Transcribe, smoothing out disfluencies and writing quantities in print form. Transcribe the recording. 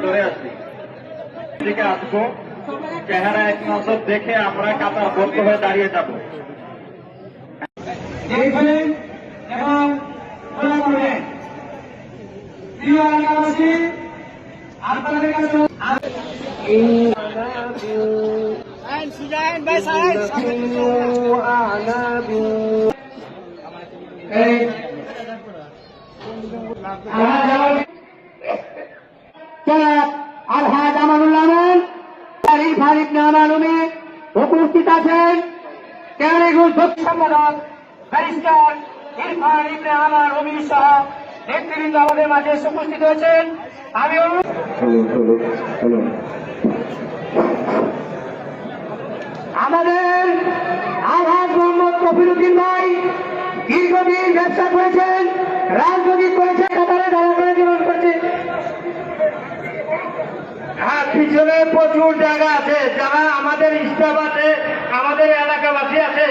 ভিতরে আছি, দিকে আসবো, চেহারা এক নজর দেখে আমরা কাতারবদ্ধ হয়ে দাঁড়িয়ে যাব। এবং প্রিয় এলাকাবাসী, আপনাদের কাছে আলহাজ আমানুল আমান ফারিক নামানুমি উপস্থিত আছেন। কেরানীগঞ্জ শক্তি সম্পাদক ব্যারিস্টার ইরফান ইবনে আমার রবি সহ নেতৃবৃন্দ আমাদের মাঝে উপস্থিত হয়েছেন। আমি আমাদের আলহাজ মোহাম্মদ কফিরুদ্দিন ভাই দীর্ঘদিন ব্যবসা করেছেন, রাজনীতি করেছেন, কাতারে দাঁড়া করে জীবন করছে। হ্যাঁ, পিছনে প্রচুর জায়গা আছে, যারা আমাদের স্টাফ আছে, আমাদের এলাকাবাসী আছে।